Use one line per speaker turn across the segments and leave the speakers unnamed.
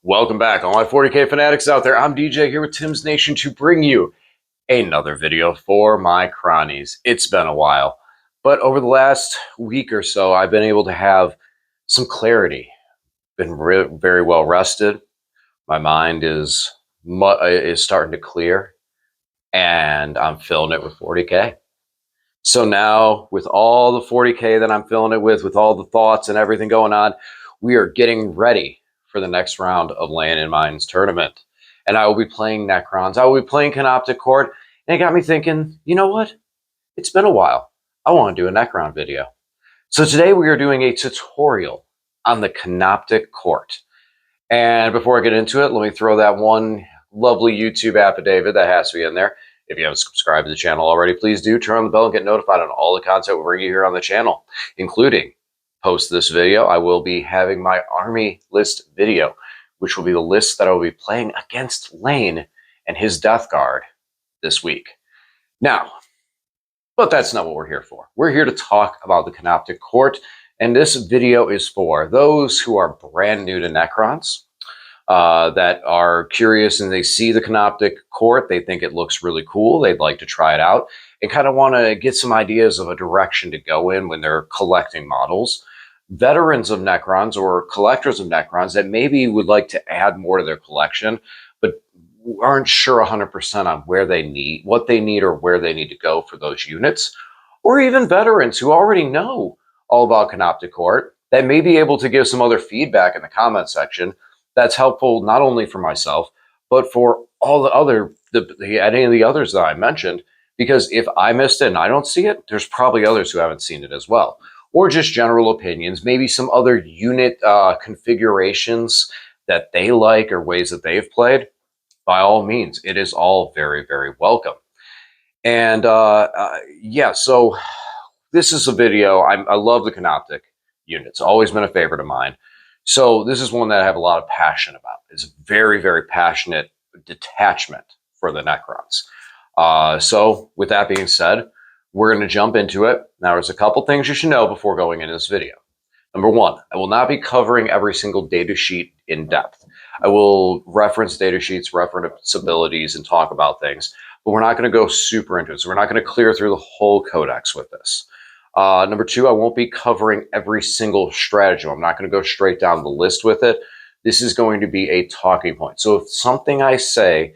Welcome back, all my 40K fanatics out there. I'm DJ here with Tim's Nation to bring you another video for my cronies. It's been a while, but over the last week or so, I've been able to have some clarity. Been very well rested. My mind is starting to clear, and I'm filling it with 40K. So now, with all the 40K that I'm filling it with all the thoughts and everything going on, we are getting ready for the next round of Land and Mines tournament. And I will be playing Necrons. I will be playing Canoptek Court. And it got me thinking, you know what? It's been a while. I want to do a Necron video. So today we are doing a tutorial on the Canoptek Court. And before I get into it, let me throw that one lovely YouTube affidavit that has to be in there. If you haven't subscribed to the channel already, please do turn on the bell and get notified on all the content we bring you here on the channel, including post this video. I will be having my army list video, which will be the list that I will be playing against Lane and his Death Guard this week. Now, but that's not what we're here for. We're here to talk about the Canoptek Court, and this video is for those who are brand new to Necrons, that are curious and they see the Canoptek Court, they think it looks really cool, they'd like to try it out, and kind of want to get some ideas of a direction to go in when they're collecting models. Veterans of Necrons or collectors of Necrons that maybe would like to add more to their collection, but aren't sure 100% on where they need, what they need, or where they need to go for those units. Or even veterans who already know all about Canoptek Court that may be able to give some other feedback in the comment section that's helpful not only for myself, but for all the other, any of the others that I mentioned, because if I missed it and I don't see it, there's probably others who haven't seen it as well. Or just general opinions, maybe some other unit configurations that they like or ways that they've played. By all means, it is all very, very welcome. And yeah, so this is a video. I love the Canoptek unit. It's always been a favorite of mine. So this is one that I have a lot of passion about. It's a very, very passionate detachment for the Necrons. So with that being said, we're going to jump into it. Now, there's a couple things you should know before going into this video. Number one, I will not be covering every single data sheet in depth. I will reference data sheets, reference abilities, and talk about things, but we're not going to go super into it. So we're not going to clear through the whole codex with this. Number two, I won't be covering every single stratagem. I'm not going to go straight down the list with it. This is going to be a talking point. So if something I say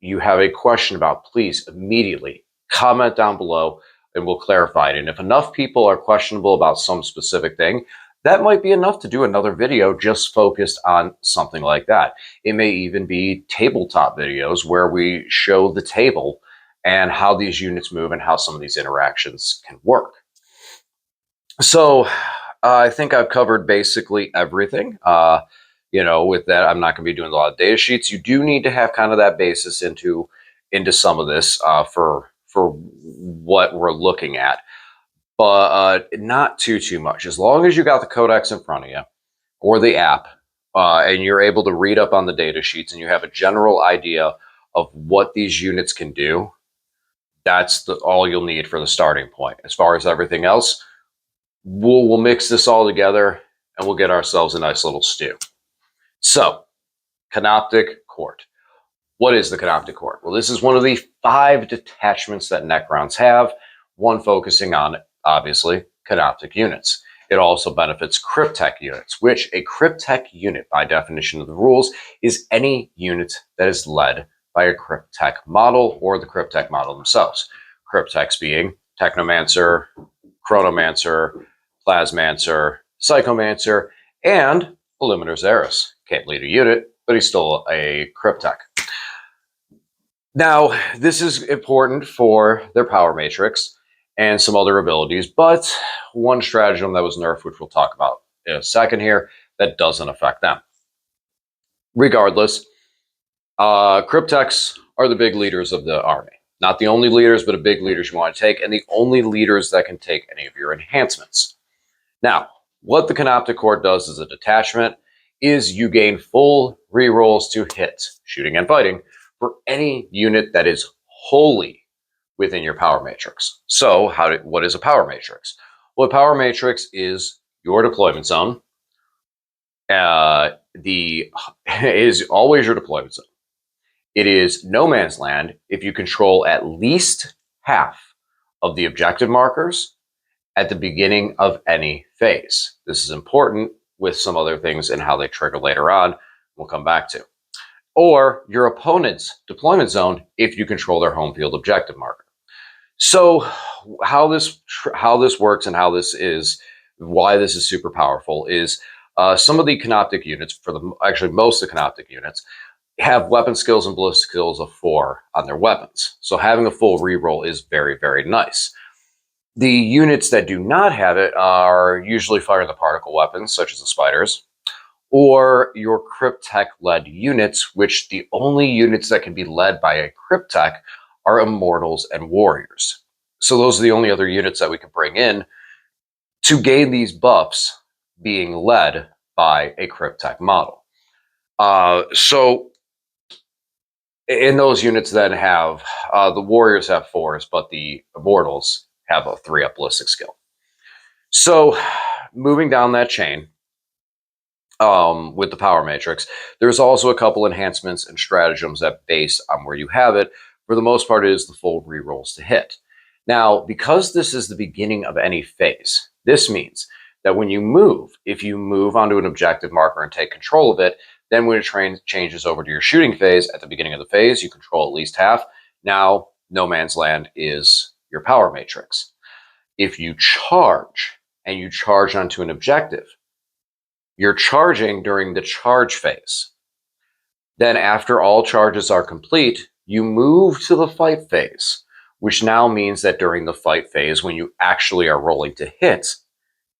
you have a question about, please immediately comment down below and we'll clarify it. And if enough people are questionable about some specific thing, that might be enough to do another video just focused on something like that. It may even be tabletop videos where we show the table and how these units move and how some of these interactions can work. So I think I've covered basically everything. With that, I'm not going to be doing a lot of data sheets. You do need to have kind of that basis into some of this for what we're looking at, but not too much. As long as you got the codex in front of you or the app, and you're able to read up on the data sheets and you have a general idea of what these units can do, that's all you'll need for the starting point. As far as everything else, we'll mix this all together and we'll get ourselves a nice little stew. So, Canoptek Court. What is the Canoptek Court? Well, this is one of the 5 detachments that Necrons have, one focusing on, obviously, Canoptek units. It also benefits Cryptek units, which a Cryptek unit, by definition of the rules, is any unit that is led by a Cryptek model or the Cryptek model themselves. Crypteks being Technomancer, Chronomancer, Plasmancer, Psychomancer, and Illuminator Xeris. Can't lead a unit, but he's still a Cryptek. Now, this is important for their power matrix and some other abilities, but one stratagem that was nerfed, which we'll talk about in a second here, that doesn't affect them. Regardless, Crypteks are the big leaders of the army. Not the only leaders, but the big leaders you want to take, and the only leaders that can take any of your enhancements. Now, what the Canoptek Court does as a detachment is you gain full rerolls to hit, shooting and fighting, for any unit that is wholly within your power matrix. So what is a power matrix? Well, a power matrix is your deployment zone, is always your deployment zone. It is no man's land if you control at least half of the objective markers at the beginning of any phase. This is important with some other things and how they trigger later on, we'll come back to. Or your opponent's deployment zone if you control their home field objective marker. So how this works and why this is super powerful is some of the Canoptek units, actually most of the Canoptek units, have weapon skills and ballistic skills of 4 on their weapons. So having a full reroll is very, very nice. The units that do not have it are usually fire the particle weapons, such as the spiders, or your Cryptek-led units, which the only units that can be led by a Cryptek are immortals and warriors. So those are the only other units that we can bring in to gain these buffs being led by a Cryptek model. So in those units then have, the warriors have 4s, but the immortals have a 3-up ballistic skill. So moving down that chain, with the power matrix, there's also a couple enhancements and stratagems that base on where you have it. For the most part, it is the full rerolls to hit. Now, because this is the beginning of any phase, this means that when you move, if you move onto an objective marker and take control of it, then when it changes over to your shooting phase, at the beginning of the phase, you control at least half. Now, no man's land is your power matrix. If you charge, and you charge onto an objective, you're charging during the charge phase. Then after all charges are complete, you move to the fight phase, which now means that during the fight phase, when you actually are rolling to hit,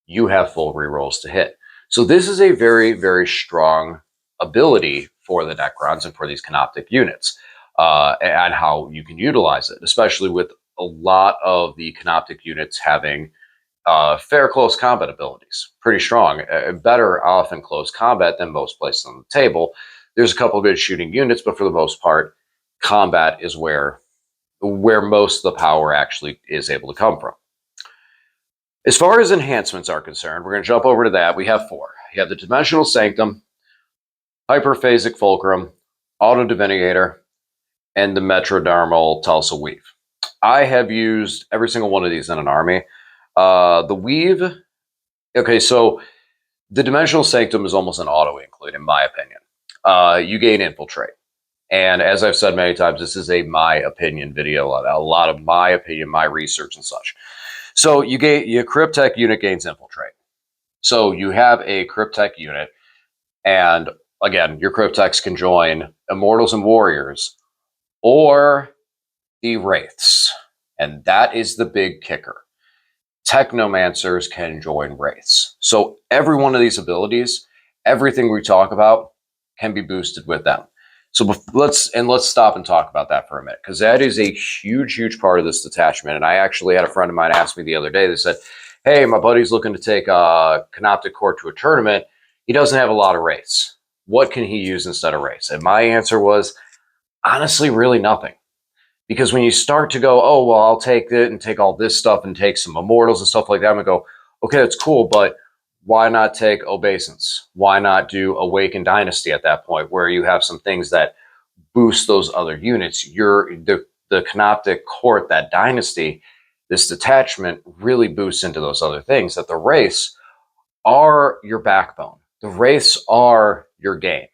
you have full rerolls to hit. So this is a very, very strong ability for the Necrons and for these Canoptek units, and how you can utilize it, especially with a lot of the Canoptek units having fair close combat abilities, pretty strong, better off in close combat than most places on the table. There's a couple of good shooting units, but for the most part, combat is where most of the power actually is able to come from. As far as enhancements are concerned, we're going to jump over to that. We have 4. You have the Dimensional Sanctum, Hyperphasic Fulcrum, Auto Divinigator, and the Metrodermal Tulsa Weave. I have used every single one of these in an army. The Weave, okay, so the Dimensional Sanctum is almost an auto-include, in my opinion. You gain Infiltrate. And as I've said many times, this is a my opinion video, a lot of my opinion, my research and such. So your Cryptek unit gains Infiltrate. So you have a Cryptek unit, and again, your Crypteks can join Immortals and Warriors, or the Wraiths. And that is the big kicker. Technomancers can join Wraiths. So every one of these abilities, everything we talk about, can be boosted with them. So let's stop and talk about that for a minute, because that is a huge, huge part of this detachment. And I actually had a friend of mine ask me the other day, they said, hey, my buddy's looking to take a Canoptek Court to a tournament. He doesn't have a lot of Wraiths. What can he use instead of Wraiths? And my answer was, honestly, really nothing. Because when you start to go, oh, well, I'll take it and take all this stuff and take some Immortals and stuff like that, I'm going to go, okay, that's cool, but why not take Obeisance? Why not do Awakened Dynasty at that point, where you have some things that boost those other units? The Canoptek Court, that Dynasty, this detachment really boosts into those other things, that the Wraiths are your backbone. The Wraiths are your game.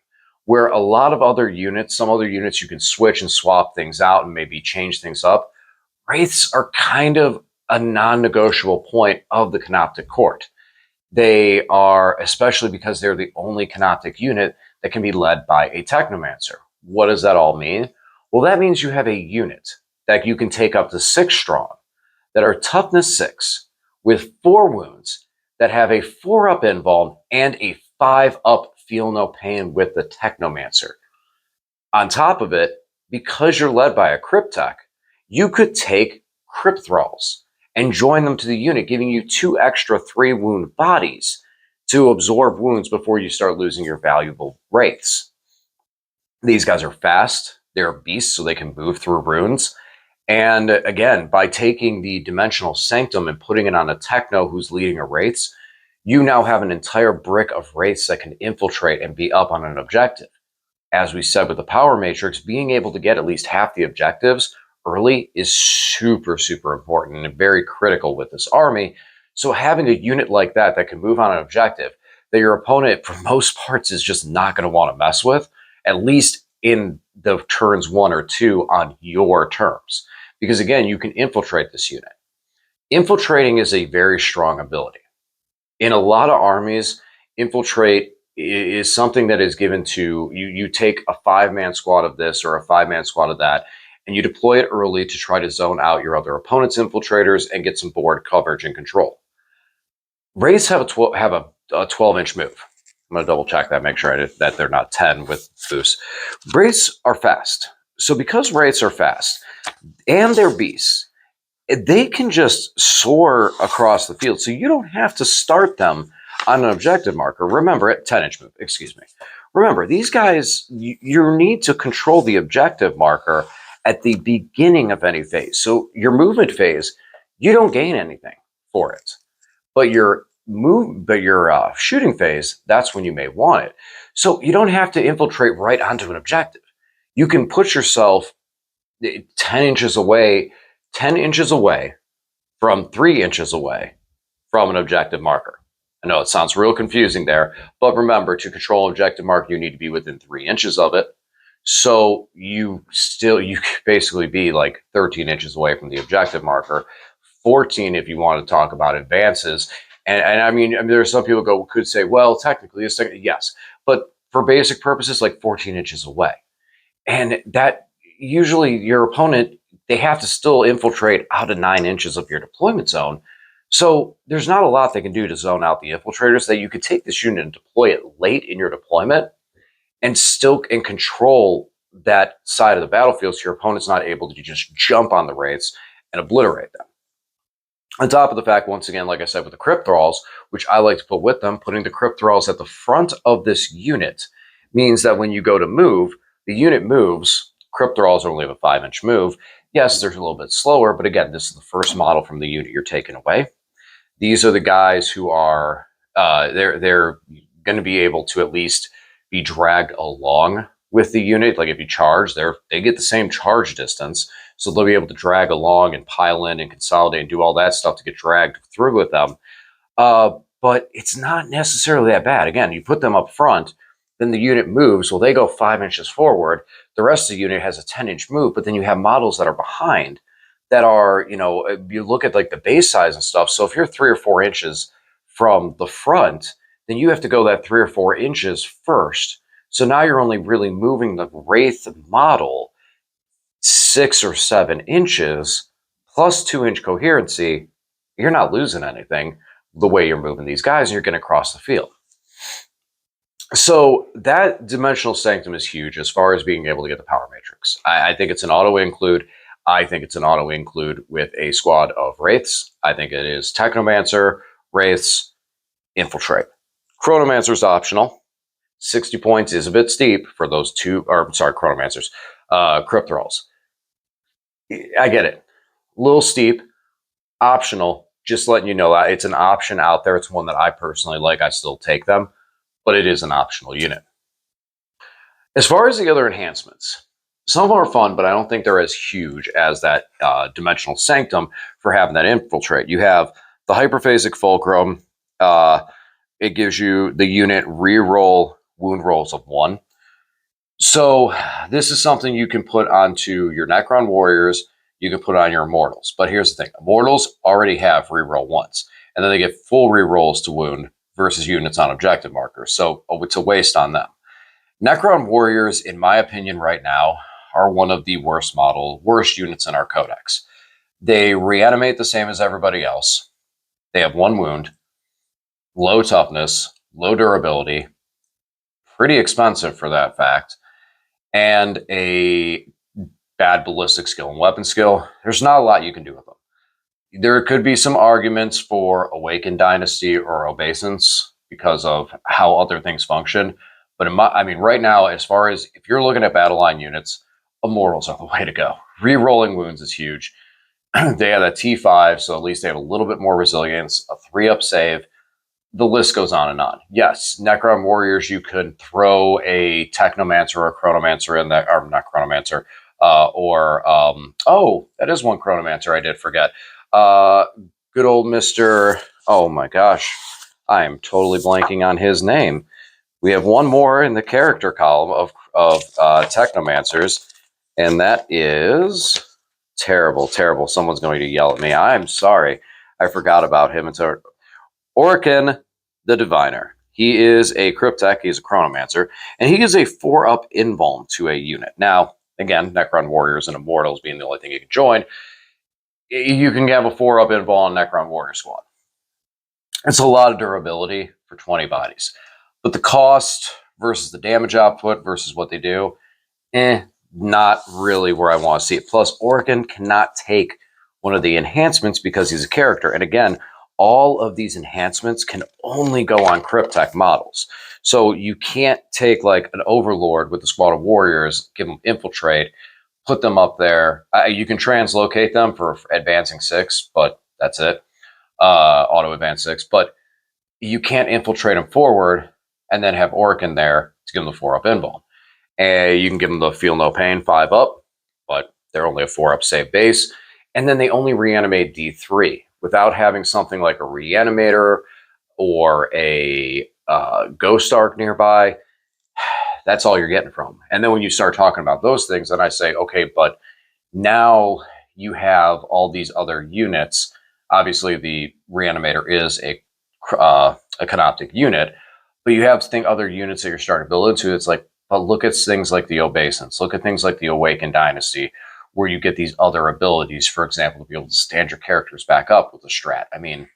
Where a lot of other units, some other units you can switch and swap things out and maybe change things up, Wraiths are kind of a non-negotiable point of the Canoptek Court. They are, especially because they're the only Canoptek unit that can be led by a Technomancer. What does that all mean? Well, that means you have a unit that you can take up to 6 strong, that are toughness 6, with 4 wounds, that have a 4-up invuln and a 5-up feel no pain with the Technomancer. On top of it, because you're led by a Cryptek, you could take Crypt Thralls and join them to the unit, giving you 2 extra 3-wound bodies to absorb wounds before you start losing your valuable Wraiths. These guys are fast, they're beasts, so they can move through runes. And again, by taking the Dimensional Sanctum and putting it on a Techno who's leading a Wraiths, you now have an entire brick of wraiths that can infiltrate and be up on an objective. As we said with the power matrix, being able to get at least half the objectives early is super, super important and very critical with this army. So having a unit like that that can move on an objective that your opponent, for most parts, is just not going to want to mess with, at least in the turns 1 or 2 on your terms. Because again, you can infiltrate this unit. Infiltrating is a very strong ability. In a lot of armies, infiltrate is something that is given to you. You take a 5-man squad of this or a 5-man squad of that, and you deploy it early to try to zone out your other opponent's infiltrators and get some board coverage and control. Wraiths have a 12-inch move. I'm going to double check that, make sure that they're not 10 with boost. Wraiths are fast. So because Wraiths are fast and they're beasts, they can just soar across the field. So you don't have to start them on an objective marker. Remember, at 10-inch move, excuse me. Remember, these guys, you need to control the objective marker at the beginning of any phase. So your movement phase, you don't gain anything for it. But your shooting phase, that's when you may want it. So you don't have to infiltrate right onto an objective. You can put yourself 10 inches away from 3 inches away from an objective marker. I know it sounds real confusing there, but remember, to control an objective marker, you need to be within 3 inches of it. So you could basically be like 13 inches away from the objective marker, 14 if you want to talk about advances. And I mean, there are some people could say, well, technically, yes, but for basic purposes, like 14 inches away. And that usually your opponent, they have to still infiltrate out of 9 inches of your deployment zone. So there's not a lot they can do to zone out the infiltrators. That you could take this unit and deploy it late in your deployment and still control that side of the battlefield, so your opponent's not able to just jump on the wraiths and obliterate them. On top of the fact, once again, like I said, with the crypt thralls, which I like to put with them, putting the crypt thralls at the front of this unit means that when you go to move, the unit moves. Crypt thralls only have a 5-inch move. Yes, they're a little bit slower, but again, this is the first model from the unit you're taking away. These are the guys who are, they're going to be able to at least be dragged along with the unit. Like if you charge, they get the same charge distance. So they'll be able to drag along and pile in and consolidate and do all that stuff to get dragged through with them. But it's not necessarily that bad. Again, you put them up front, then the unit moves. Well, they go 5 inches forward. The rest of the unit has a 10-inch move, but then you have models that are behind that are, you look at like the base size and stuff. So if you're 3 or 4 inches from the front, then you have to go that 3 or 4 inches first. So now you're only really moving the Wraith model 6 or 7 inches plus 2-inch coherency. You're not losing anything the way you're moving these guys, and you're getting across the field. So that dimensional sanctum is huge as far as being able to get the power matrix. I think it's an auto include. I think it's an auto include with a squad of Wraiths. I think it is Technomancer, Wraiths, Infiltrate. Chronomancer's optional. 60 points is a bit steep for those two, or sorry, Chronomancers. Crypt thralls. I get it. A little steep, optional. Just letting you know that it's an option out there. It's one that I personally like. I still take them, but it is an optional unit. As far as the other enhancements, some of them are fun, but I don't think they're as huge as that Dimensional Sanctum for having that infiltrate. You have the Hyperphasic Fulcrum. It gives you the unit reroll wound rolls of 1. So this is something you can put onto your Necron Warriors. You can put on your Immortals. But here's the thing. Immortals already have reroll once. And then they get full rerolls to wound versus units on objective markers. So it's a waste on them. Necron Warriors, in my opinion right now, are one of the worst units in our codex. They reanimate the same as everybody else. They have 1 wound, low toughness, low durability, pretty expensive for that fact, and a bad ballistic skill and weapon skill. There's not a lot you can do with them. There could be some arguments for Awakened Dynasty or Obeisance because of how other things function. But right now, as far as if you're looking at battle line units, Immortals are the way to go. Rerolling wounds is huge. They have a T5, so at least they have a little bit more resilience, a 3-up save, the list goes on and on. Yes, Necron Warriors, you could throw a Technomancer or a Chronomancer in that, or not Chronomancer, oh, that is one Chronomancer I did forget. Good old Mr. Oh my gosh, I am totally blanking on his name. We have one more in the character column of Technomancers, and that is terrible, terrible. Someone's going to yell at me. I'm sorry. I forgot about him. It's Orkin the Diviner. He is a Cryptek, he's a Chronomancer, and he is a 4-up invuln to a unit. Now, again, Necron Warriors and Immortals being the only thing you can join, you can have a 4-up invuln on Necron Warrior squad. It's a lot of durability for 20 bodies. But the cost versus the damage output versus what they do, not really where I want to see it. Plus, Orkin cannot take one of the enhancements because he's a character. And again, all of these enhancements can only go on Cryptek models. So you can't take like an Overlord with a squad of warriors, give them infiltrate, put them up there. You can translocate them for advancing 6, but that's it. Auto advance 6. But you can't infiltrate them forward and then have Orkin there to give them the 4-up invuln. And you can give them the Feel No Pain 5-up, but they're only a 4-up save base. And then they only reanimate D3 without having something like a Reanimator or a Ghost Arc nearby. That's all you're getting from. And then when you start talking about those things, then I say, okay, but now you have all these other units. Obviously, the Reanimator is a Canoptek unit, but you have other units that you're starting to build into. It's like, but look at things like the Obeisance. Look at things like the Awakened Dynasty, where you get these other abilities, for example, to be able to stand your characters back up with a strat. I mean,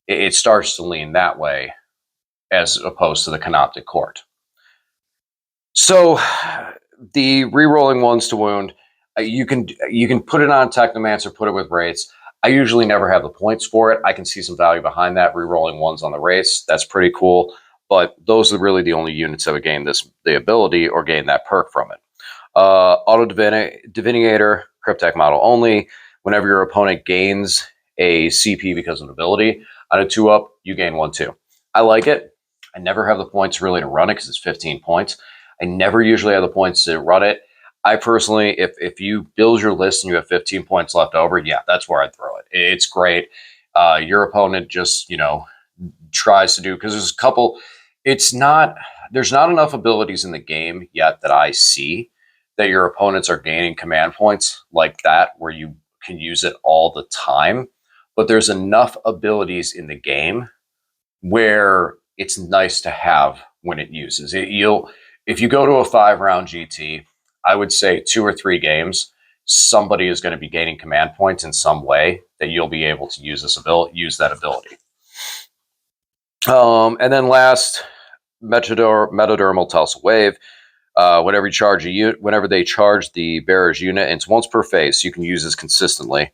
it starts to lean that way as opposed to the Canoptek Court. So the rerolling ones to wound, you can put it on Technomancer, put it with Wraiths. I usually never have the points for it. I can see some value behind that, rerolling ones on the Wraiths. That's pretty cool. But those are really the only units that would gain the ability or gain that perk from it. Auto Divinator, Cryptek model only. Whenever your opponent gains a CP because of an ability, on a 2-up, you gain 1 too. I like it. I never have the points really to run it because it's 15 points. I never usually have the points to run it. I personally, if you build your list and you have 15 points left over, yeah, that's where I'd throw it. It's great. Your opponent just, tries to do, because there's a couple, there's not enough abilities in the game yet that I see that your opponents are gaining command points like that, where you can use it all the time. But there's enough abilities in the game where it's nice to have when it uses it. If you go to a 5-round GT, I would say 2 or 3 games, somebody is going to be gaining command points in some way that you'll be able to use that ability. And then last, Metadermal Tulsa Wave. Whenever they charge the bearer's unit, it's once per phase, so you can use this consistently.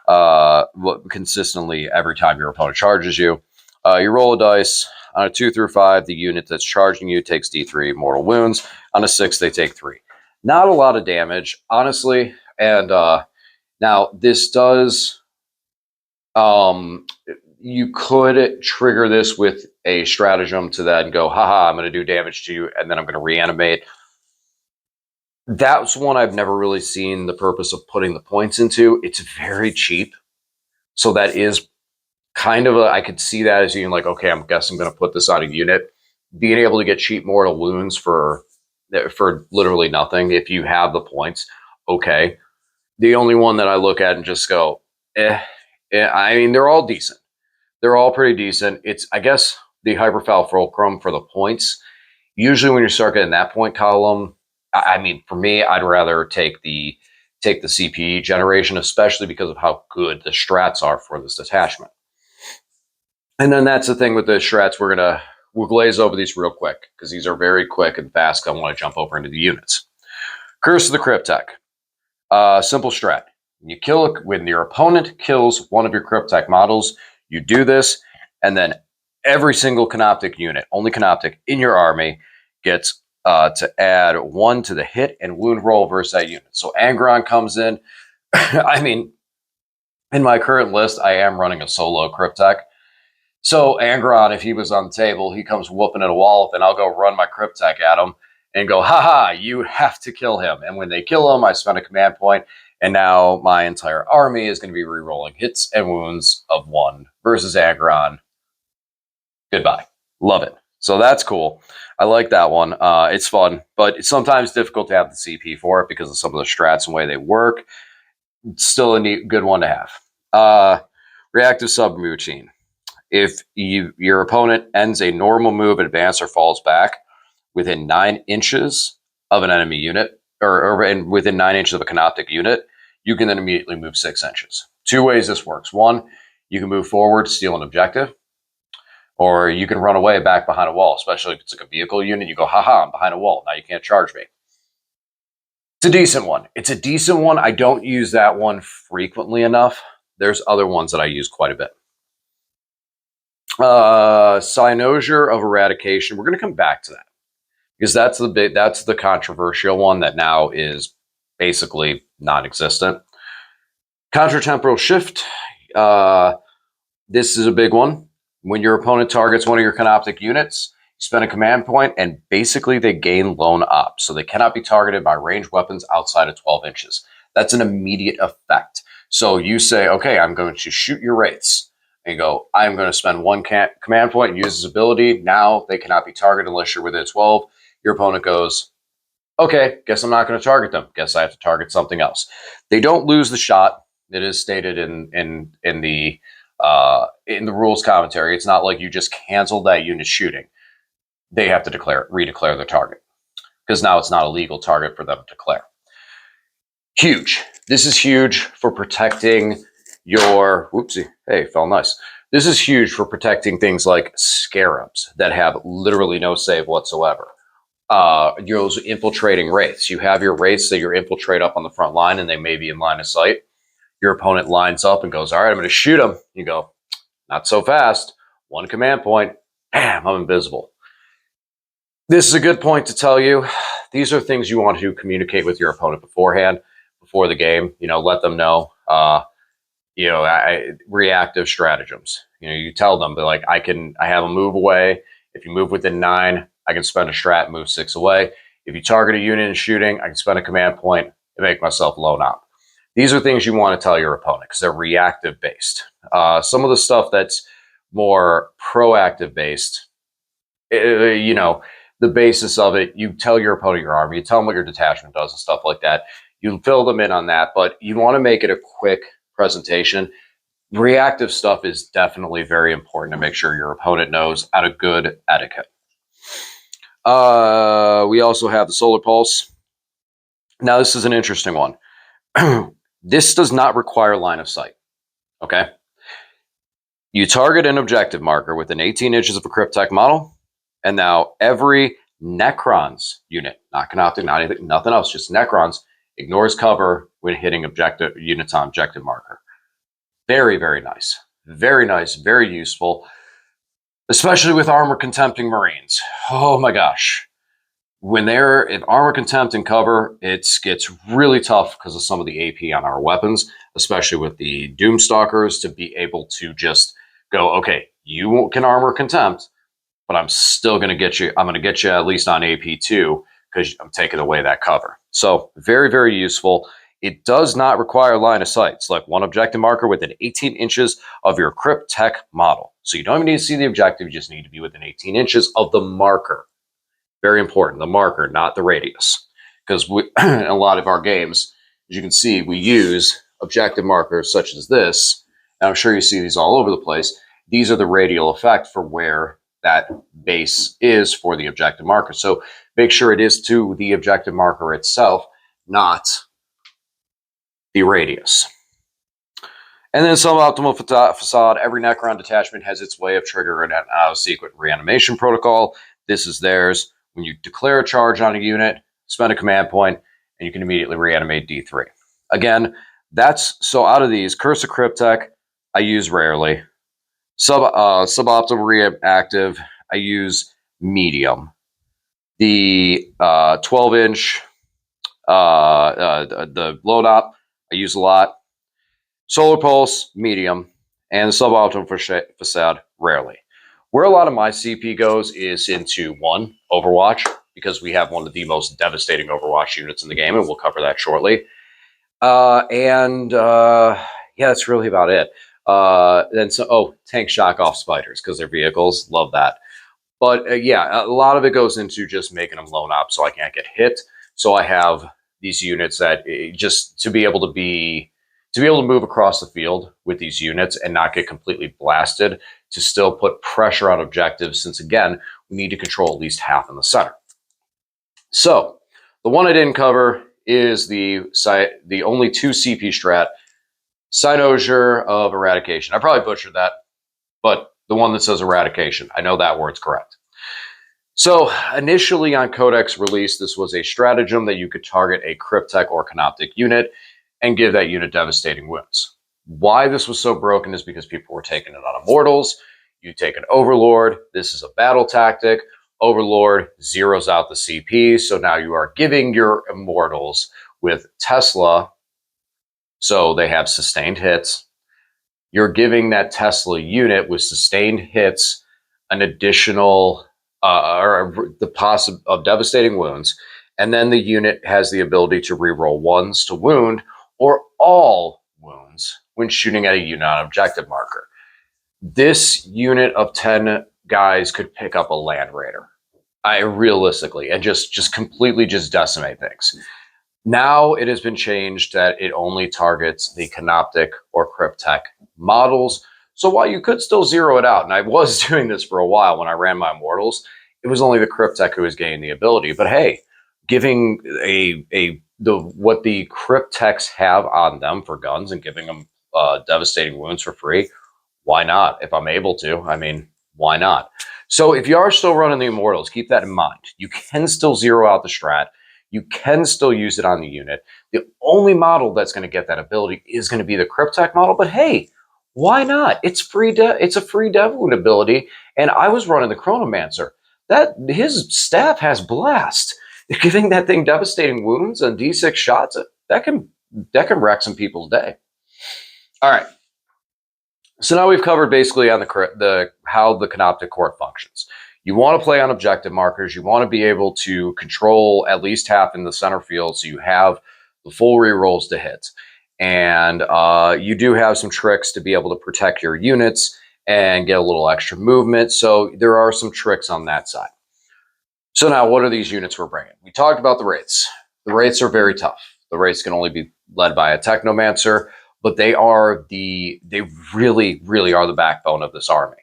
Every time your opponent charges you. You roll a dice. On a 2 through 5, the unit that's charging you takes D3 mortal wounds. On a 6, they take 3. Not a lot of damage, honestly. And now this does. You could trigger this with a stratagem to then go, haha, I'm going to do damage to you, and then I'm going to reanimate. That's one I've never really seen the purpose of putting the points into. It's very cheap. So that is kind of I could see that as being like, okay, I guess I'm going to put this on a unit. Being able to get cheap mortal wounds for literally nothing if you have the points, okay. The only one that I look at and just go, I mean, they're all decent. They're all pretty decent. It's, I guess, the Hyperfoul Fulcrum for the points. Usually when you start getting that point column, I mean, for me, I'd rather take the CP generation, especially because of how good the strats are for this detachment. And then that's the thing with the strats. We'll glaze over these real quick because these are very quick and fast. I want to jump over into the units. Curse of the Cryptek. Simple strat. When your opponent kills one of your Cryptek models, you do this, and then every single Canoptek unit, only Canoptek in your army, gets to add 1 to the hit and wound roll versus that unit. So Angron comes in. I mean, in my current list, I am running a solo Cryptek. So Angron, if he was on the table, he comes whooping at a wall, then I'll go run my Cryptek at him and go, haha, you have to kill him. And when they kill him, I spend a command point, and now my entire army is going to be re-rolling hits and wounds of 1 versus Angron. Goodbye. Love it. So that's cool. I like that one. It's fun, but it's sometimes difficult to have the CP for it because of some of the strats and the way they work. It's still a neat, good one to have. Reactive subroutine. If your opponent ends a normal move, advance, or falls back within 9 inches of an enemy unit, or within 9 inches of a Canoptek unit, you can then immediately move 6 inches. 2 ways this works. 1, you can move forward, steal an objective, or you can run away back behind a wall, especially if it's like a vehicle unit. You go, haha, I'm behind a wall. Now you can't charge me. It's a decent one. It's a decent one. I don't use that one frequently enough. There's other ones that I use quite a bit. Cynosure of eradication. We're going to come back to that because that's the controversial one that now is basically non-existent. Contratemporal shift. This is a big one. When your opponent targets one of your Canoptek units, you spend a command point, and basically they gain lone op, so they cannot be targeted by ranged weapons outside of 12 inches. That's an immediate effect. So you say, okay, I'm going to shoot your wraiths. And you go, I'm going to spend 1 command point and use this ability. Now they cannot be targeted unless you're within 12. Your opponent goes, okay, guess I'm not going to target them. Guess I have to target something else. They don't lose the shot. It is stated in the rules commentary. It's not like you just canceled that unit shooting. They have to redeclare their target because now it's not a legal target for them to declare. Huge. This is huge for protecting your, whoopsie, hey, fell nice. This is huge for protecting things like Scarabs that have literally no save whatsoever. Those infiltrating wraiths. You have your wraiths that you infiltrate up on the front line and they may be in line of sight. Your opponent lines up and goes, all right, I'm going to shoot him. You go, not so fast. 1 command point. Bam, I'm invisible. This is a good point to tell you. These are things you want to communicate with your opponent beforehand, before the game. Let them know. Reactive stratagems. You tell them, but like, I have a move away. If you move within 9, I can spend a strat, move 6 away. If you target a unit in shooting, I can spend a command point and make myself lone op. These are things you want to tell your opponent because they're reactive based. Some of the stuff that's more proactive based, the basis of it, you tell your opponent your army, you tell them what your detachment does and stuff like that. You fill them in on that, but you want to make it a quick presentation. Reactive stuff is definitely very important to make sure your opponent knows out of good etiquette. We also have the solar pulse. Now, this is an interesting one. This does not require line of sight. Okay. You target an objective marker within 18 inches of a Cryptek model, and now every Necrons unit, not Canoptek, not anything, nothing else, just Necrons, ignores cover when hitting objective units on objective marker. Very, very nice. Very nice, very useful, especially with armor contempting Marines. Oh my gosh. If armor contempt and cover, it gets really tough because of some of the AP on our weapons, especially with the Doomstalkers, to be able to just go, okay, you can armor contempt, but I'm still going to get you. I'm going to get you at least on AP2 because I'm taking away that cover. So very, very useful. It does not require line of sight. Select 1 objective marker within 18 inches of your Cryptek model. So you don't even need to see the objective. You just need to be within 18 inches of the marker. Very important, the marker, not the radius. Because in a lot of our games, as you can see, we use objective markers such as this. And I'm sure you see these all over the place. These are the radial effect for where that base is for the objective marker. So make sure it is to the objective marker itself, not the radius. And then suboptimal facade. Every Necron detachment has its way of triggering an out-of-sequence reanimation protocol. This is theirs. When you declare a charge on a unit, spend a command point, and you can immediately reanimate D3. Again, so out of these, Curse of Cryptek, I use rarely. Suboptimal reactive, I use medium. The 12-inch, the load op, I use a lot. Solar pulse, medium. and the suboptimal facade, rarely. Where a lot of my CP goes is into, one, Overwatch, because we have one of the most devastating Overwatch units in the game, and we'll cover that shortly. Yeah, that's really about it. Then tank shock off spiders, because they're vehicles. Love that. But yeah, a lot of it goes into just making them lone op so I can't get hit. So I have these units that just to be able to move across the field with these units and not get completely blasted, to still put pressure on objectives, since again, we need to control at least half in the center. So the one I didn't cover is the only 2 CP strat, Cynosure of Eradication. I probably butchered that, but the one that says Eradication, I know that word's correct. So initially on Codex release, this was a stratagem that you could target a Cryptek or Canoptek unit and give that unit devastating wounds. Why this was so broken is because people were taking it on Immortals. You take an Overlord. This is a battle tactic. Overlord zeroes out the CP, so now you are giving your Immortals with Tesla, so they have sustained hits. You're giving that Tesla unit with sustained hits an additional the possible of devastating wounds, and then the unit has the ability to reroll 1s to wound or all wounds when shooting at a unit on objective marker. This unit of 10 guys could pick up a Land Raider, realistically, and just completely just decimate things. Now it has been changed that it only targets the Canoptek or Cryptek models. So while you could still zero it out, and I was doing this for a while when I ran my Immortals, it was only the Cryptek who was gaining the ability. But hey, giving what the Crypteks have on them for guns and giving them devastating wounds for free, why not? If I'm able to, I mean, why not? So if you are still running the Immortals, keep that in mind. You can still zero out the strat. You can still use it on the unit. The only model that's going to get that ability is going to be the Cryptek model. But hey, why not? It's free. It's a free dev wound ability. And I was running the Chronomancer. That his staff has blast. Giving that thing devastating wounds and D6 shots, that can wreck some people's day. All right. So now we've covered basically on how the Canoptek Court functions. You want to play on objective markers. You want to be able to control at least half in the center field, so you have the full rerolls to hit. And you do have some tricks to be able to protect your units and get a little extra movement. So there are some tricks on that side. So now, what are these units we're bringing? We talked about the Wraiths. The Wraiths are very tough. The Wraiths can only be led by a Technomancer, but they really, really are the backbone of this army.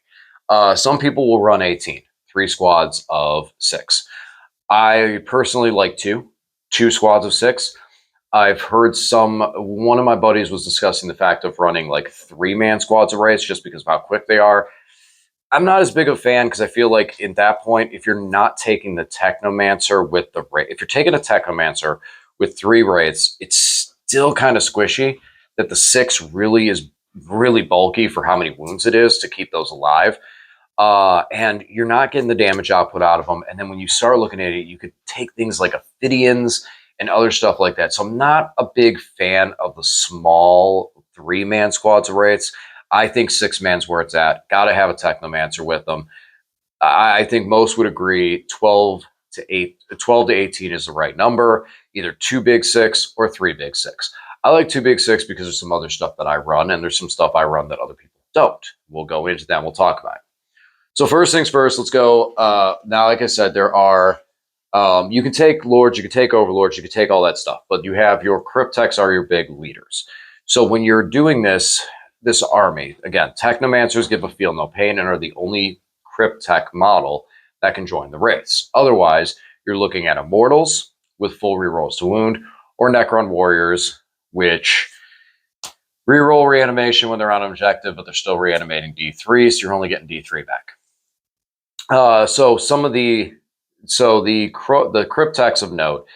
Some people will run 18, 3 squads of 6. I personally like 2 squads of 6. I've heard one of my buddies was discussing the fact of running like 3-man squads of Wraiths just because of how quick they are. I'm not as big of a fan because I feel like at that point, if you're not taking the Technomancer with the Wraith, if you're taking a Technomancer with 3 Wraiths, it's still kind of squishy. That the 6 really is really bulky for how many wounds it is to keep those alive. And you're not getting the damage output out of them. And then when you start looking at it, you could take things like Ophidians and other stuff like that. So I'm not a big fan of the small 3-man squads of Wraiths. I think 6-man's where it's at. Got to have a Technomancer with them. I think most would agree 12 to 18 is the right number. Either 2 big 6 or 3 big 6. I like 2 big 6 because there's some other stuff that I run, and there's some stuff I run that other people don't. We'll go into that and we'll talk about it. So first things first, let's go. Now, like I said, there are, you can take Lords, you can take Overlords, you can take all that stuff, but you have your Crypteks are your big leaders. So when you're doing this army, again, Technomancers give a feel no pain and are the only Cryptek model that can join the Wraiths. Otherwise, you're looking at Immortals with full rerolls to wound, or Necron Warriors, which reroll reanimation when they're on objective, but they're still reanimating D3, so you're only getting D3 back. So the Crypteks of note,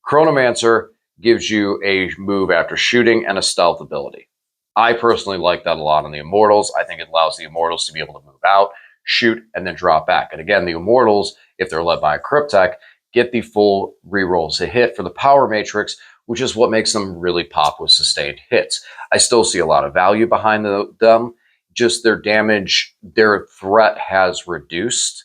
Chronomancer gives you a move after shooting and a stealth ability. I personally like that a lot on the Immortals. I think it allows the Immortals to be able to move out, shoot, and then drop back. And again, the Immortals, if they're led by a Cryptek, get the full rerolls to hit for the power matrix, which is what makes them really pop with sustained hits. I still see a lot of value behind them. just their damage, their threat has reduced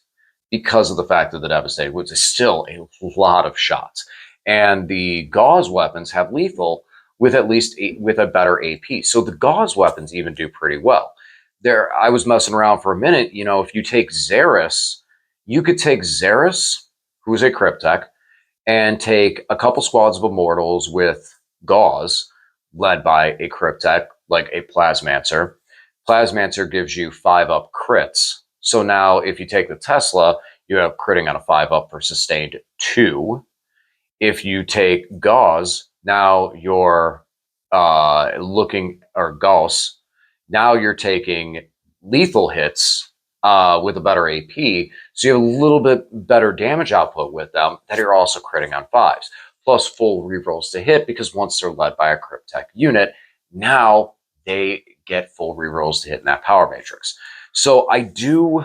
because of the fact of the Devastator, which is still a lot of shots. And the gauze weapons have lethal with at least with a better AP. So the gauze weapons even do pretty well. There, I was messing around for a minute. You know, if you take Xeris, you could take Xeris, who's a Cryptek, and take a couple squads of Immortals with gauze, led by a Cryptek, like a Plasmancer. Plasmancer gives you 5-up crits. So now if you take the Tesla, you have critting on a 5-up for sustained 2. If you take gauze, now you're Gauss, now you're taking lethal hits with a better AP, so you have a little bit better damage output with them that you're also critting on 5s, plus full rerolls to hit, because once they're led by a Cryptek unit, now they get full rerolls to hit in that power matrix. So I do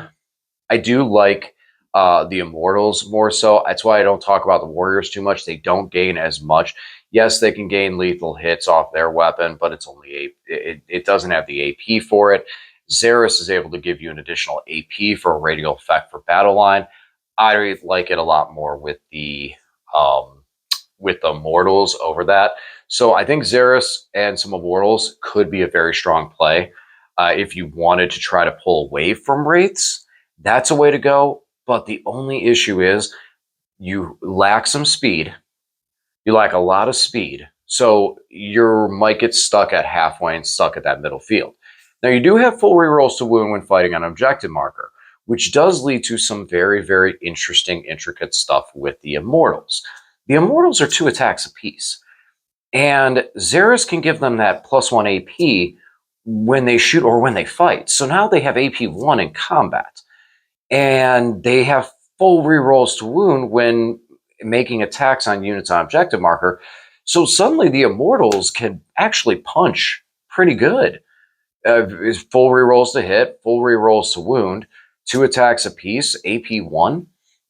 like the Immortals more so. That's why I don't talk about the Warriors too much. They don't gain as much. Yes, they can gain lethal hits off their weapon, but it's only it doesn't have the AP for it. Xeris is able to give you an additional AP for a radial effect for battle line. I like it a lot more with the Immortals over that. So I think Xeris and some Immortals could be a very strong play. If you wanted to try to pull away from Wraiths, that's a way to go. But the only issue is you lack some speed. You lack a lot of speed. So you might get stuck at halfway and stuck at that middle field. Now, you do have full rerolls to wound when fighting on an objective marker, which does lead to some very, very interesting, intricate stuff with the Immortals. The Immortals are 2 attacks apiece. And Xeris can give them that +1 AP when they shoot or when they fight. So now they have AP1 in combat. And they have full rerolls to wound when making attacks on units on objective marker. So suddenly the Immortals can actually punch pretty good. Full rerolls to hit, full rerolls to wound, 2 attacks apiece, AP1.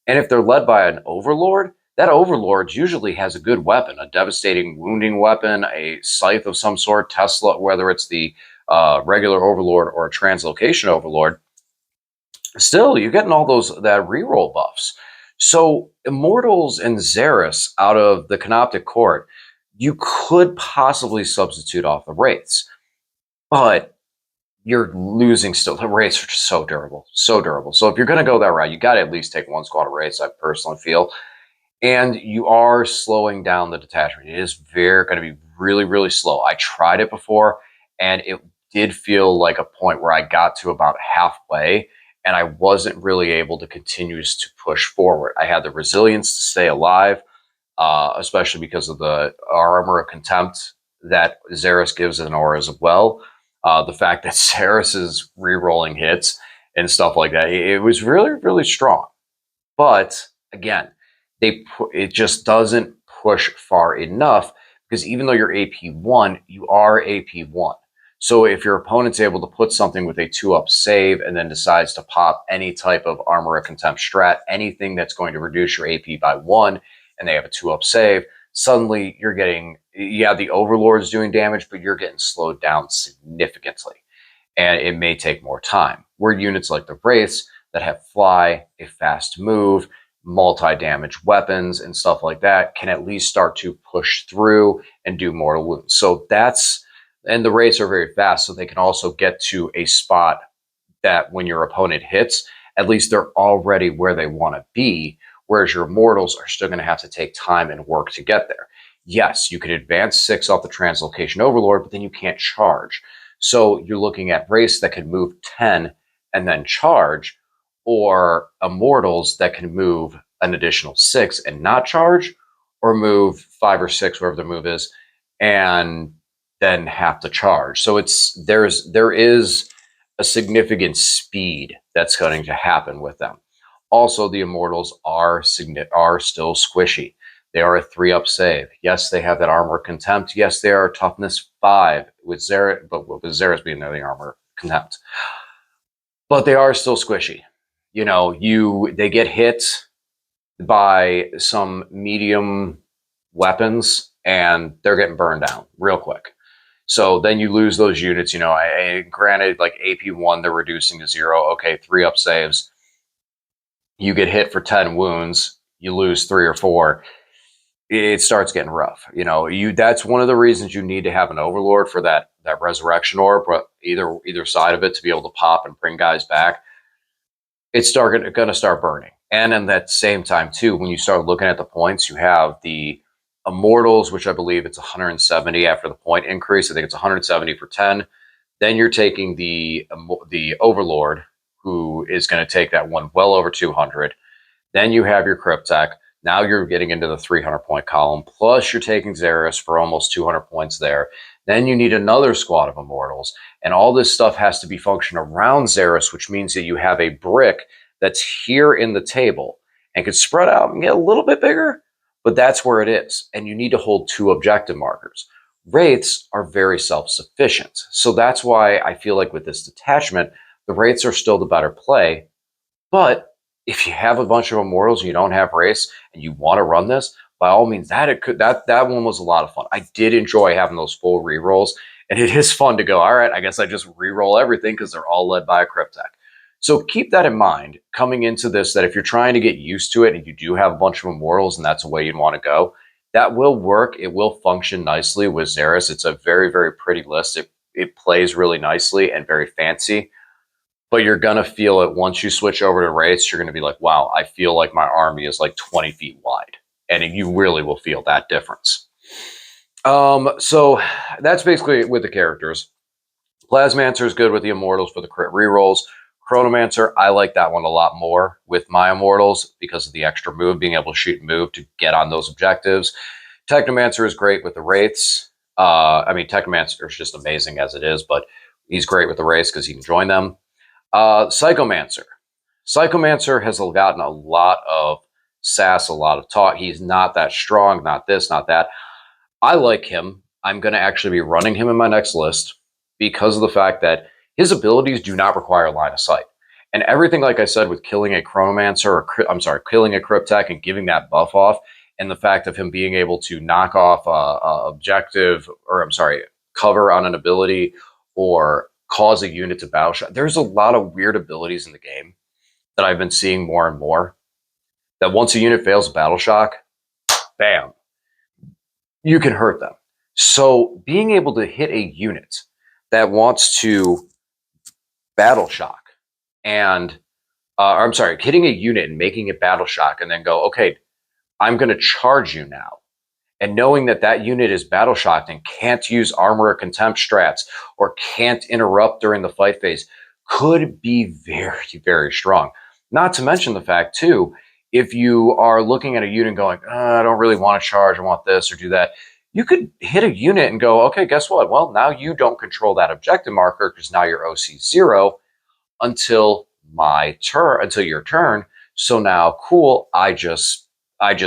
And if they're led by an Overlord, that Overlord usually has a good weapon, a devastating wounding weapon, a scythe of some sort, Tesla, whether it's the regular Overlord or a translocation Overlord. Still, you're getting all that reroll buffs. So Immortals and Xeris out of the Canoptek Court, you could possibly substitute off the Wraiths, but you're losing still. The Wraiths are just so durable, so durable. So if you're going to go that route, you got to at least take 1 squad of Wraiths, I personally feel. And you are slowing down the detachment. It is going to be really, really slow. I tried it before, and it did feel like a point where I got to about halfway, and I wasn't really able to continue to push forward. I had the resilience to stay alive, especially because of the armor of contempt that Xeris gives in aura as well. The fact that Xeris is re-rolling hits and stuff like that, it was really, really strong. But again, it just doesn't push far enough, because even though you're AP1, you are AP1. So if your opponent's able to put something with a 2-up save and then decides to pop any type of armor of contempt strat, anything that's going to reduce your AP by 1, and they have a 2-up save, suddenly you're getting, yeah, the Overlord's doing damage, but you're getting slowed down significantly. And it may take more time. Where units like the Wraiths that have fly, a fast move, multi-damage weapons and stuff like that can at least start to push through and do mortal wounds. So and the Wraiths are very fast, so they can also get to a spot that when your opponent hits, at least they're already where they want to be, whereas your Immortals are still going to have to take time and work to get there. Yes, you can advance 6 off the Translocation Overlord, but then you can't charge. So you're looking at Wraiths that can move 10 and then charge, or Immortals that can move an additional 6 and not charge, or move 5 or 6, wherever the move is, and then have to charge. So there is a significant speed that's going to happen with them. Also, the Immortals are still squishy. They are a 3-up save. Yes, they have that armor contempt. Yes, they are toughness 5 with Xeris, but with Xeris being the armor contempt. But they are still squishy. You know, they get hit by some medium weapons and they're getting burned down real quick. So then you lose those units. You know, granted, like AP1, they're reducing to 0. Okay, 3 up saves. You get hit for 10 wounds. You lose 3 or 4. It starts getting rough. You know, that's one of the reasons you need to have an overlord for that resurrection orb, but either side of it to be able to pop and bring guys back. It's going to start burning. And in that same time too, when you start looking at the points, you have the immortals, which I believe it's 170 after the point increase. I think it's 170 for 10. Then you're taking the overlord, who is going to take that one well over 200. Then you have your Cryptek. Now you're getting into the 300 point column. Plus you're taking Xeris for almost 200 points there. Then you need another squad of immortals. And all this stuff has to be functioning around Xeris, which means that you have a brick that's here in the table and could spread out and get a little bit bigger, but that's where it is. And you need to hold 2 objective markers. Wraiths are very self-sufficient. So that's why I feel like with this detachment, the Wraiths are still the better play. But if you have a bunch of immortals and you don't have Wraiths and you want to run this, by all means, that one was a lot of fun. I did enjoy having those full rerolls, and it is fun to go, all right, I guess I just reroll everything because they're all led by a Cryptek. So keep that in mind coming into this, that if you're trying to get used to it and you do have a bunch of immortals and that's the way you'd want to go, that will work. It will function nicely with Xeris. It's a very, very pretty list. It plays really nicely and very fancy. But you're going to feel it once you switch over to Wraiths. You're going to be like, wow, I feel like my army is like 20 feet wide. And you really will feel that difference. So that's basically with the characters. Plasmancer is good with the immortals for the crit rerolls. Chronomancer, I like that one a lot more with my immortals because of the extra move, being able to shoot and move to get on those objectives. Technomancer is great with the Wraiths. I mean, Technomancer is just amazing as it is, but he's great with the Wraiths because he can join them. Psychomancer. Psychomancer has gotten a lot of sass, a lot of talk. He's not that strong, not this, not that. I like him. I'm going to actually be running him in my next list because of the fact that his abilities do not require line of sight. And everything, like I said, with killing a Chronomancer, or killing a Cryptek and giving that buff off, and the fact of him being able to knock off objective, or cover on an ability, or cause a unit to battle shock. There's a lot of weird abilities in the game that I've been seeing more and more, that once a unit fails battle shock, bam, you can hurt them. So being able to hit a unit that wants to battle shock and hitting a unit and making it battle shock and then go, okay, I'm going to charge you now. And knowing that that unit is battle shocked and can't use armor or contempt strats or can't interrupt during the fight phase could be very, very strong. Not to mention the fact, too, if you are looking at a unit going, I don't really want to charge, I want this or do that, you could hit a unit and go, okay, guess what? Well, now you don't control that objective marker because now you're OC 0 until your turn. So now, cool, I just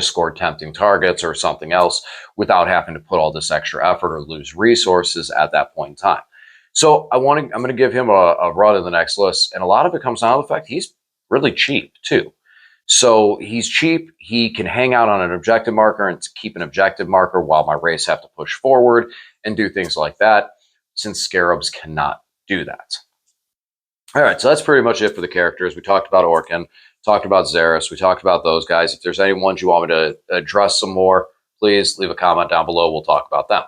scored tempting targets or something else without having to put all this extra effort or lose resources at that point in time. So I'm going to give him a run in the next list. And a lot of it comes down to the fact he's really cheap too. So he's cheap. He can hang out on an objective marker and keep an objective marker while my race have to push forward and do things like that, since Scarabs cannot do that. All right, so that's pretty much it for the characters. We talked about Orkin, talked about Xeris, we talked about those guys. If there's any ones you want me to address some more, please leave a comment down below. We'll talk about them.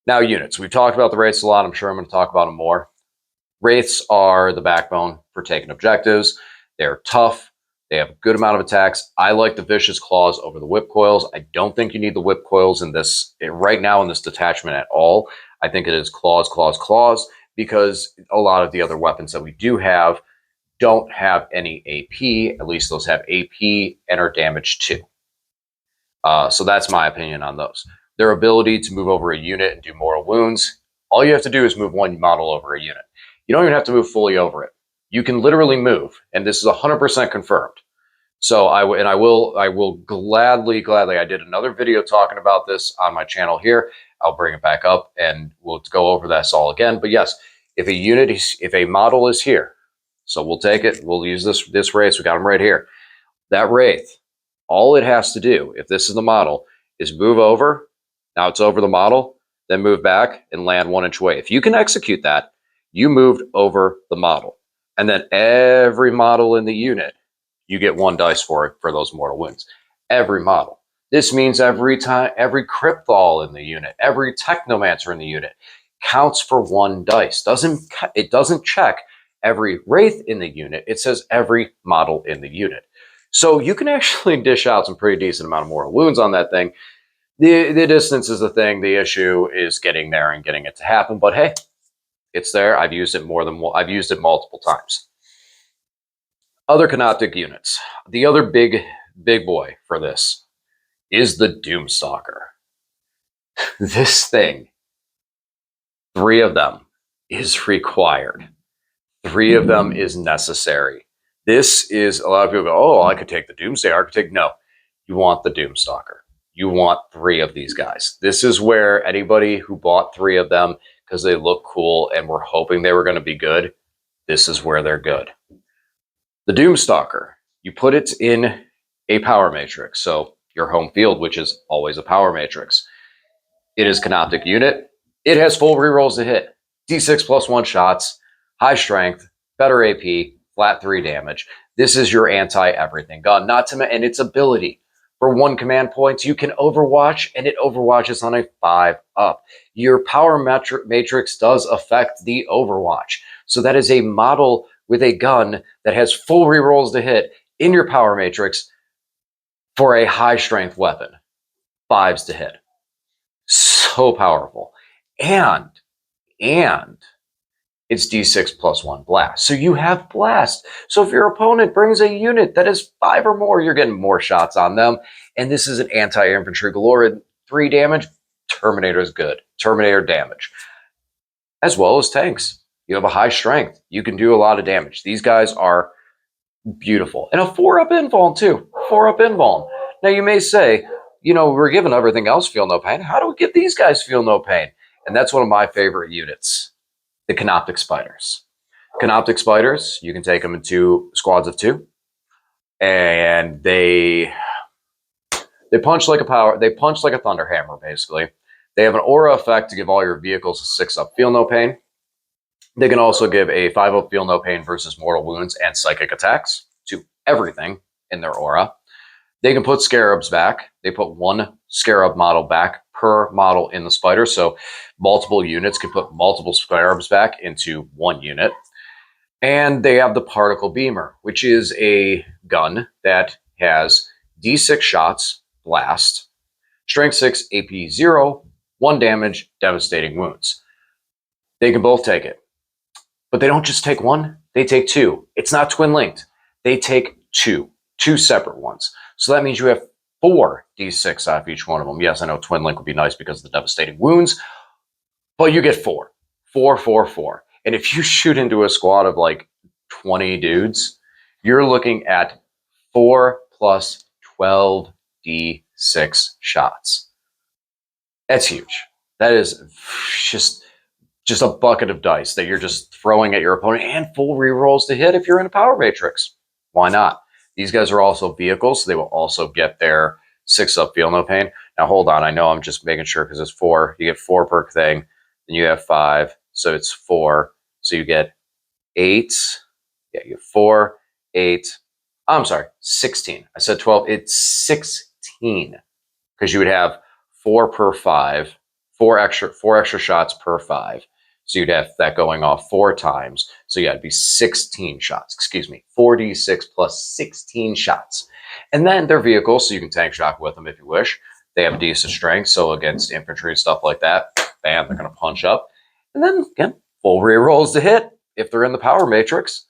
Now, units. We've talked about the Wraiths a lot. I'm sure I'm going to talk about them more. Wraiths are the backbone for taking objectives. They're tough. They have a good amount of attacks. I like the Vicious Claws over the Whip Coils. I don't think you need the Whip Coils in this right now in this detachment at all. I think it is claws, claws, claws, because a lot of the other weapons that we do have don't have any AP. At least those have AP and are damaged too. So that's my opinion on those. Their ability to move over a unit and do mortal wounds. All you have to do is move one model over a unit. You don't even have to move fully over it. You can literally move, and this is 100% confirmed. So I will gladly. I did another video talking about this on my channel here. I'll bring it back up and we'll go over this all again. But yes, if a model is here, so we'll take it. We'll use this Wraith. We got them right here. That Wraith, all it has to do, if this is the model, is move over. Now it's over the model. then move back and land 1 inch away. If you can execute that, you moved over the model. And then every model in the unit, you get 1 dice for it for those mortal wounds. Every model. This means every time, every Crypthal in the unit, every Technomancer in the unit counts for 1 dice. It doesn't check every Wraith in the unit. It says every model in the unit. So you can actually dish out some pretty decent amount of mortal wounds on that thing. The distance is the thing. The issue is getting there and getting it to happen. But hey, it's there. I've used it multiple times. Other Canoptek units. The other big boy for this is the Doomstalker. This thing, 3 of them is required. 3 of them is necessary. This is, a lot of people go, oh, I could take the Doomsday Architect. No, you want the Doomstalker. You want 3 of these guys. This is where anybody who bought 3 of them because they look cool and were hoping they were going to be good, this is where they're good. The Doomstalker, you put it in a power matrix. So your home field, which is always a power matrix. It is Canoptek unit. It has full rerolls to hit. D6 plus 1 shots, high strength, better AP, flat 3 damage. This is your anti-everything gun. And its ability. For 1 command point, you can overwatch, and it overwatches on a 5-up. Your power matrix does affect the overwatch. So that is a model with a gun that has full rerolls to hit in your power matrix for a high strength weapon. 5s to hit. So powerful. And it's D6 plus 1 blast. So you have blast. So if your opponent brings a unit that is 5 or more, you're getting more shots on them. And this is an anti-infantry galore. 3 damage, Terminator is good. Terminator damage. As well as tanks. You have a high strength. You can do a lot of damage. These guys are beautiful. And a 4-up invuln too. 4-up invuln. Now you may say, you know, we're giving everything else feel no pain. How do we get these guys feel no pain? And that's one of my favorite units. The Canoptek Spiders. Canoptek Spiders, you can take them in 2 squads of 2. And they punch like a thunder hammer, basically. They have an aura effect to give all your vehicles a 6-up feel no pain. They can also give a 5-up feel no pain versus mortal wounds and psychic attacks to everything in their aura. They can put Scarabs back. They put 1 Scarab model back per model in the spider. So multiple units can put multiple Scarabs back into 1 unit. And they have the Particle Beamer, which is a gun that has D6 shots, blast, strength 6, AP 0, 1 damage, devastating wounds. They can both take it. But they don't just take 1, they take 2. It's not twin linked. They take 2 separate ones. So that means you have 4 D6 out of each one of them. Yes, I know twin link would be nice because of the devastating wounds, but you get 4. 4, 4, 4. And if you shoot into a squad of like 20 dudes, you're looking at 4 plus 12 D6 shots. That's huge. That is just a bucket of dice that you're just throwing at your opponent, and full rerolls to hit if you're in a power matrix. Why not? These guys are also vehicles, so they will also get their 6-up feel no pain. Now hold on, I know I'm just making sure because it's 4. You get 4 per thing, then you have 5, so it's 4. So you get 8. Yeah, you have 4, 8. I'm sorry, 16. I said 12. It's 16 because you would have 4 per 5, 4 extra shots per 5. So you'd have that going off 4 times. So yeah, it'd be 16 shots. Excuse me, 4d6 plus 16 shots. And then they're vehicles, so you can tank shock with them if you wish. They have decent strength, so against infantry and stuff like that, bam, they're going to punch up. And then again, full rerolls to hit if they're in the power matrix.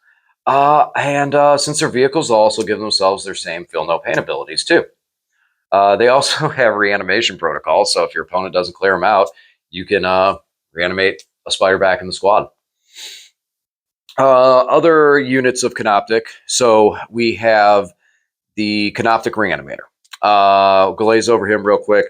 Since they're vehicles, they'll also give themselves their same feel no pain abilities too. They also have reanimation protocols, so if your opponent doesn't clear them out, you can reanimate a spider back in the squad. Other units of Canoptek. So we have the Canoptek Reanimator. Glaze over him real quick.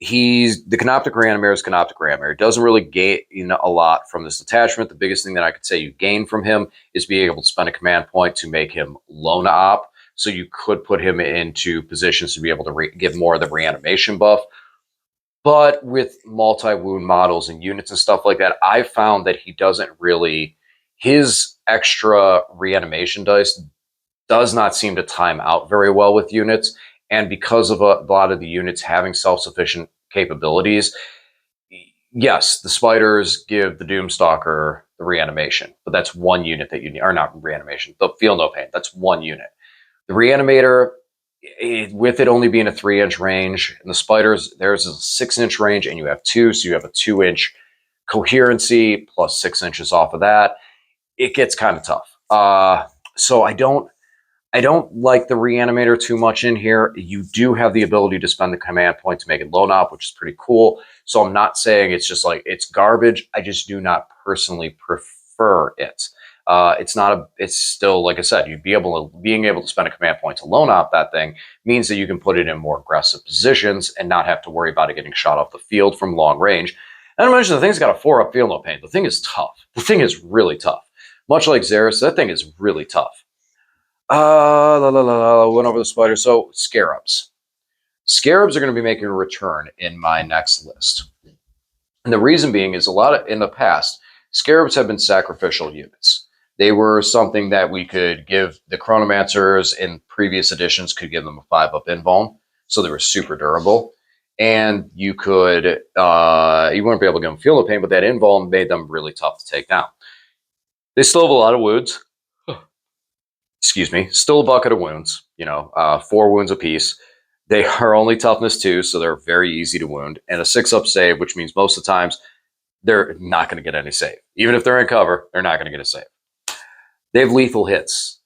The Canoptek Reanimator is Canoptek Reanimator. Doesn't really gain a lot from this detachment. The biggest thing that I could say you gain from him is being able to spend a command point to make him lone op. So you could put him into positions to be able to give more of the reanimation buff. But with multi-wound models and units and stuff like that, I found that he doesn't really, his extra reanimation dice does not seem to time out very well with units. And because of a lot of the units having self-sufficient capabilities, yes, the spiders give the Doomstalker the reanimation, but that's one unit that you need, or not reanimation, the feel no pain. That's one unit. The reanimator, with it only being a 3-inch range, and the spiders, there's a 6-inch range, and you have two, so you have a 2-inch coherency plus 6 inches off of that. It gets kind of tough. So I don't like the reanimator too much in here. You do have the ability to spend the command point to make it low op, which is pretty cool. So I'm not saying it's just like it's garbage. I just do not personally prefer it. It's still, like I said, being able to spend a command point to low op that thing means that you can put it in more aggressive positions and not have to worry about it getting shot off the field from long range. And I mentioned the thing's got a 4-up feel no pain. The thing is tough. The thing is really tough. Much like Xeris, that thing is really tough. Went over the spider. So Scarabs. Scarabs are going to be making a return in my next list. And the reason being is in the past, Scarabs have been sacrificial units. They were something that we could give the Chronomancers in previous editions, could give them a 5-up invuln. So they were super durable. And you wouldn't be able to give them feel no pain, but that invuln made them really tough to take down. They still have a lot of wounds. Excuse me, still a bucket of wounds, 4 wounds apiece. They are only toughness 2, so they're very easy to wound. And a 6-up save, which means most of the times they're not going to get any save. Even if they're in cover, they're not going to get a save. They have lethal hits.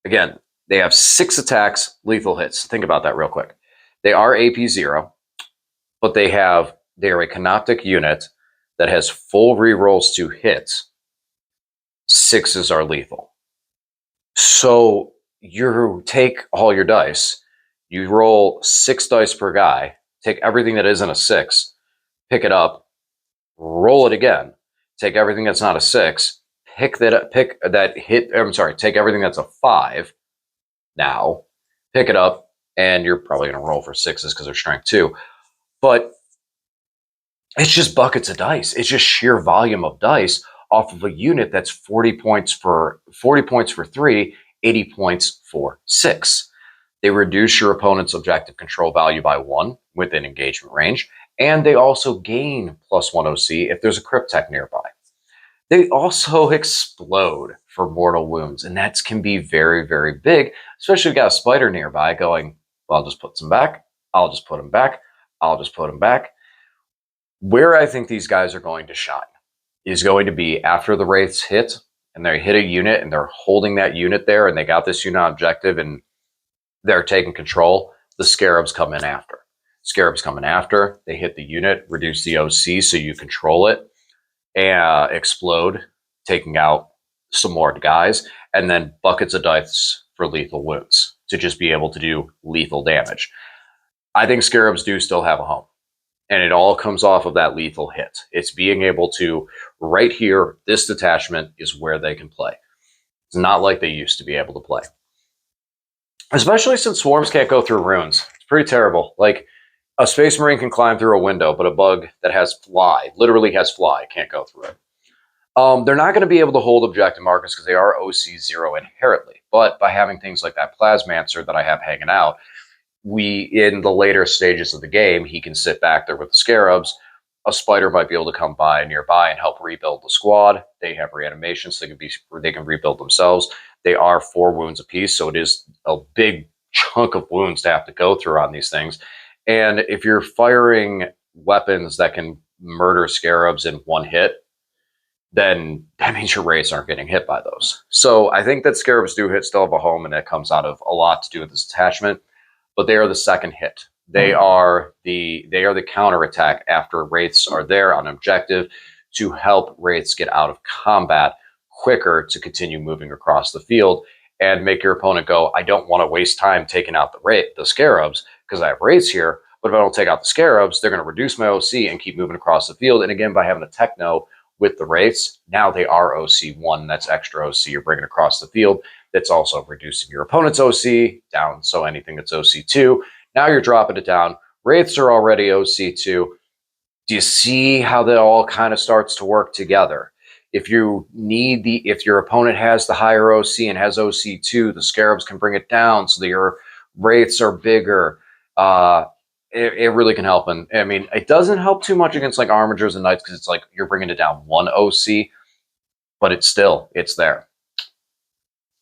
Again, they have 6 attacks, lethal hits. Think about that real quick. They are AP 0, but they are a Canoptek unit that has full rerolls to hit. 6s are lethal. So you take all your dice, you roll 6 dice per guy, take everything that isn't a 6, pick it up, roll it again, take everything that's not a 6, take everything that's a 5 now, pick it up, and you're probably going to roll for 6s because they're strength 2. But it's just buckets of dice. It's just sheer volume of dice off of a unit that's 40 points for 3, 80 points for 6. They reduce your opponent's objective control value by 1 within engagement range, and they also gain +1 OC if there's a Cryptek nearby. They also explode for mortal wounds, and that can be very, very big, especially if you've got a spider nearby going, well, I'll just put some back, I'll just put them back, I'll just put them back. Where I think these guys are going to shine is going to be after the Wraiths hit, and they hit a unit, and they're holding that unit there, and they got this unit objective, and they're taking control. The Scarabs come in after. Scarabs coming after, they hit the unit, reduce the OC so you control it, and explode, taking out some more guys, and then buckets of dice for lethal wounds to just be able to do lethal damage. I think Scarabs do still have a home. And it all comes off of that lethal hit. It's being able to, right here, this detachment is where they can play. It's not like they used to be able to play. Especially since swarms can't go through runes. It's pretty terrible. Like, a Space Marine can climb through a window, but a bug that has fly, literally has fly, can't go through it. They're not going to be able to hold objective markers because they are OC 0 inherently. But by having things like that Plasmancer that I have hanging out, in the later stages of the game, he can sit back there with the Scarabs. A spider might be able to come by nearby and help rebuild the squad. They have reanimation, so they can rebuild themselves. They are 4 wounds apiece, so it is a big chunk of wounds to have to go through on these things. And if you're firing weapons that can murder Scarabs in 1 hit, then that means your Wraiths aren't getting hit by those. So I think that Scarabs still have a home, and that comes out of a lot to do with this attachment. But they are the second hit. They are the counterattack after Wraiths are there on objective to help Wraiths get out of combat quicker to continue moving across the field and make your opponent go, I don't want to waste time taking out the Scarabs because I have Wraiths here, but if I don't take out the Scarabs, they're going to reduce my OC and keep moving across the field. And again, by having a Techno with the Wraiths, now they are OC 1, that's extra OC you're bringing across the field. That's also reducing your opponent's OC down, so anything that's OC 2. Now you're dropping it down. Wraiths are already OC 2. Do you see how that all kind of starts to work together? If your opponent has the higher OC and has OC2, the Scarabs can bring it down so that your wraiths are bigger. It really can help. And I mean, it doesn't help too much against like Armigers and Knights because it's like you're bringing it down one OC, but it's there.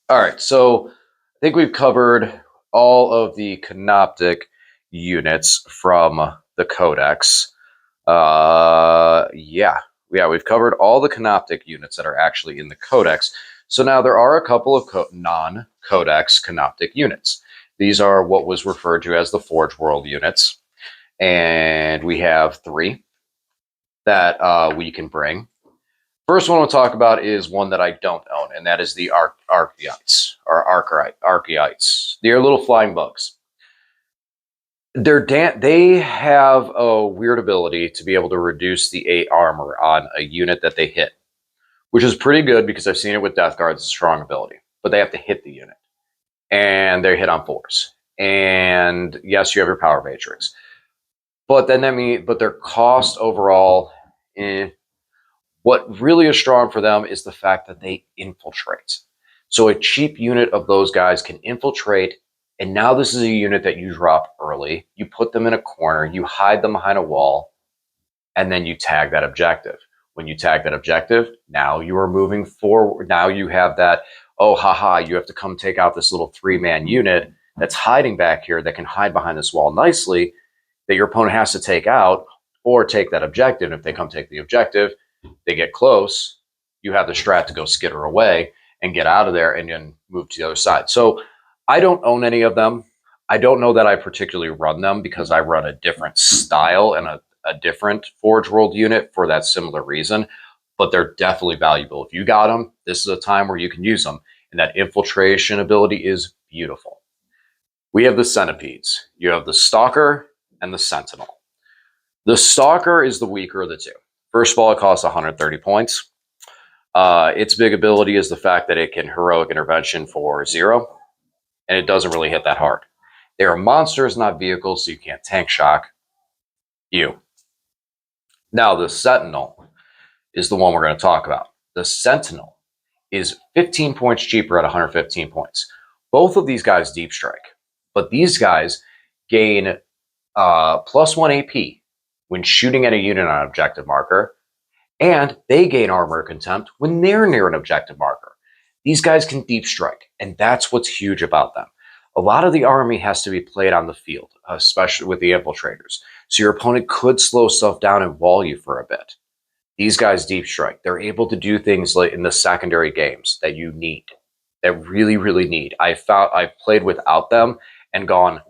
All right, so I think we've covered all of the Canoptek units from the Codex. Yeah, we've covered all the Canoptek units that are actually in the Codex. So now there are a couple of non-Codex Canoptek units. These are what was referred to as the Forge World units. And we have 3 that we can bring. First one we'll talk about is one that I don't own, and that is the Archeites, or Archeites. They are little flying bugs. They have a weird ability to be able to reduce the 8 armor on a unit that they hit, which is pretty good because I've seen it with Death Guards. It's a strong ability, but they have to hit the unit, and they're hit on 4s. And yes, you have your power matrix, but then but their cost overall, what really is strong for them is the fact that they infiltrate. So a cheap unit of those guys can infiltrate. And now this is a unit that you drop early. You put them in a corner, you hide them behind a wall, and then you tag that objective. When you tag that objective, now you are moving forward. Now you have that, oh, haha, you have to come take out this little 3-man unit that's hiding back here that can hide behind this wall nicely that your opponent has to take out or take that objective. If they come take the objective, they get close, you have the strat to go skitter away and get out of there and then move to the other side. So I don't own any of them. I don't know that I particularly run them because I run a different style and a different Forge World unit for that similar reason, but they're definitely valuable. If you got them, this is a time where you can use them, and that infiltration ability is beautiful. We have the Centipedes. You have the Stalker and the Sentinel. The Stalker is the weaker of the 2. First of all, it costs 130 points. Its big ability is the fact that it can heroic intervention for 0, and it doesn't really hit that hard. They are monsters, not vehicles, so you can't tank shock you. Now, the Sentinel is the one we're going to talk about. The Sentinel is 15 points cheaper at 115 points. Both of these guys deep strike, but these guys gain +1 AP when shooting at a unit on an objective marker, and they gain armor contempt when they're near an objective marker. These guys can deep strike, and that's what's huge about them. A lot of the army has to be played on the field, especially with the infiltrators. So your opponent could slow stuff down and wall you for a bit. These guys deep strike. They're able to do things like in the secondary games that you need, that really, really need. I've played without them and gone,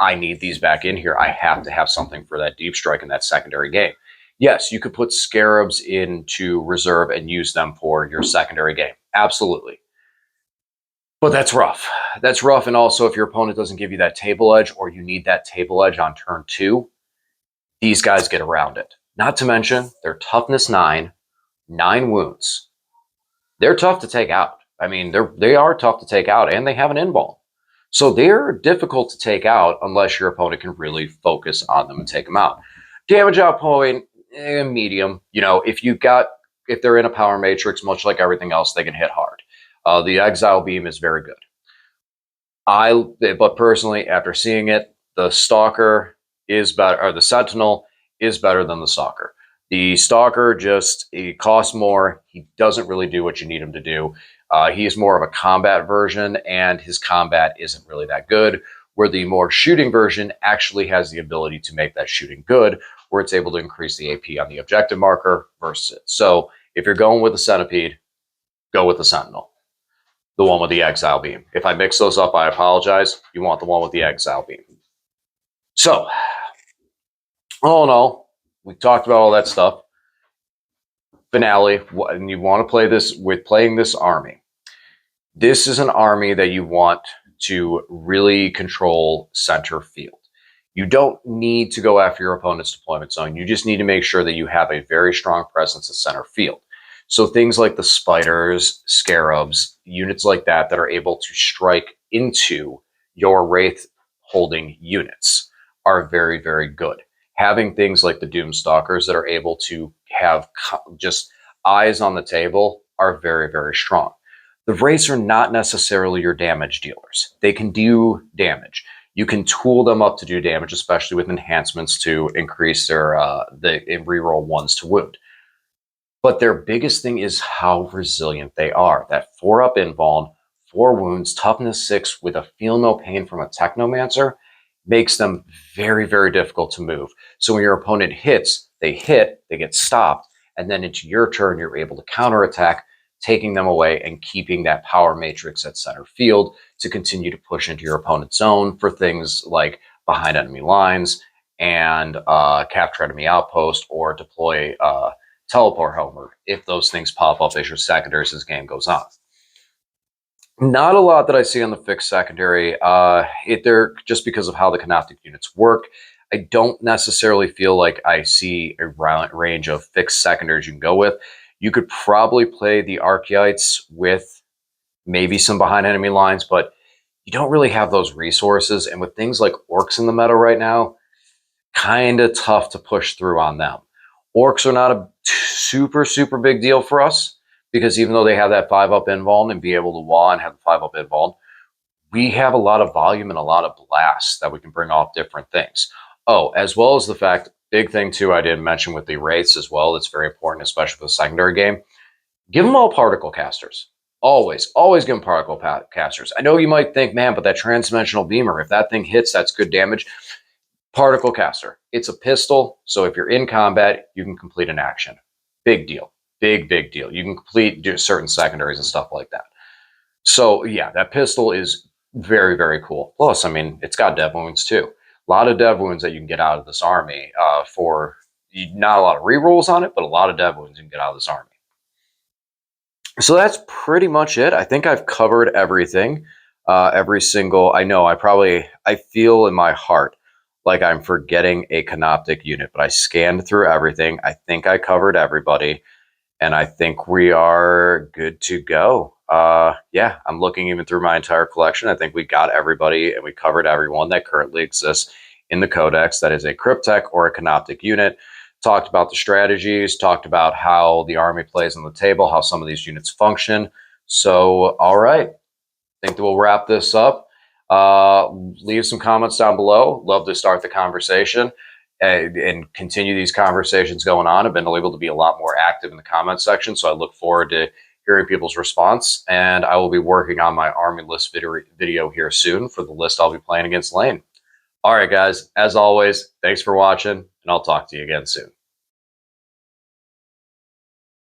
I need these back in here. I have to have something for that deep strike in that secondary game. Yes, you could put Scarabs into reserve and use them for your secondary game. Absolutely. But that's rough. That's rough. And also, if your opponent doesn't give you that table edge or you need that table edge on turn 2, these guys get around it. Not to mention, they're toughness 9, 9 wounds. They're tough to take out. I mean, they are tough to take out, and they have an in-ball. So they're difficult to take out unless your opponent can really focus on them and take them out. Damage outpoint, medium. You know, if they're in a power matrix, much like everything else, they can hit hard. The Exile Beam is very good. But personally, after seeing it, the Stalker is better, or the Sentinel is better than the Stalker. The Stalker he costs more. He doesn't really do what you need him to do. He is more of a combat version, and his combat isn't really that good, where the more shooting version actually has the ability to make that shooting good, where it's able to increase the AP on the objective marker versus it. So if you're going with the Centipede, go with the Sentinel, the one with the Exile Beam. If I mix those up, I apologize. You want the one with the Exile Beam. So, all in all, we talked about all that stuff. Finale, and you want to play this with playing this army. This is an army that you want to really control center field. You don't need to go after your opponent's deployment zone. You just need to make sure that you have a very strong presence at center field. So things like the Spiders, Scarabs, units like that are able to strike into your Wraith holding units are very, very good. having things like the Doomstalkers that are able to have just eyes on the table are very, very strong. The Wraiths are not necessarily your damage dealers. They can do damage. You can tool them up to do damage, especially with enhancements to increase their reroll ones to wound. But their biggest thing is how resilient they are. That 4-up invuln, 4 wounds, toughness 6 with a feel no pain from a Technomancer makes them very, very difficult to move. So when your opponent hits, they get stopped, and then into your turn, you're able to counterattack, taking them away and keeping that power matrix at center field to continue to push into your opponent's zone for things like behind enemy lines and capture enemy outpost or deploy teleport homer if those things pop up as your secondaries as the game goes on. Not a lot that I see on the fixed secondary. They're just because of how the Canoptek units work. I don't necessarily feel like I see a range of fixed secondaries you can go with. You could probably play the Archaeites with maybe some behind enemy lines, but you don't really have those resources. And with things like Orcs in the meta right now, kind of tough to push through on them. Orcs are not a super, super big deal for us because even though they have that 5-up invuln and be able to wall and have the 5-up invuln, we have a lot of volume and a lot of blasts that we can bring off different things. Oh, as well as the fact, big thing too, I didn't mention with the Wraiths as well, it's very important, especially for the secondary game. Give them all particle casters. Always give them particle casters. I know you might think, man, but that transdimensional beamer, if that thing hits, that's good damage. Particle caster. It's a pistol, so if you're in combat, you can complete an action. Big deal. Big deal. You can do certain secondaries and stuff like that. So yeah, that pistol is very, very cool. Plus, I mean, it's got dev wounds too. A lot of dev wounds that you can get out of this army for not a lot of rerolls on it, but a lot of dev wounds you can get out of this army. So that's pretty much it. I think I've covered everything. Every single, I feel in my heart like I'm forgetting a Canoptek unit, but I scanned through everything. I think I covered everybody, and I think we are good to go. Yeah, I'm looking even through my entire collection. I think we got everybody, and we covered everyone that currently exists in the Codex that is a Cryptek or a Canoptek unit. Talked about the strategies, talked about how the army plays on the table, how some of these units function. So, all right, I think that we'll wrap this up. Leave some comments down below. Love to start the conversation and continue these conversations going on. I've been able to be a lot more active in the comment section, so I look forward to hearing people's response. And I will be working on my army list video here soon for the list I'll be playing against Lane. All right, guys, as always, thanks for watching, and I'll talk to you again soon.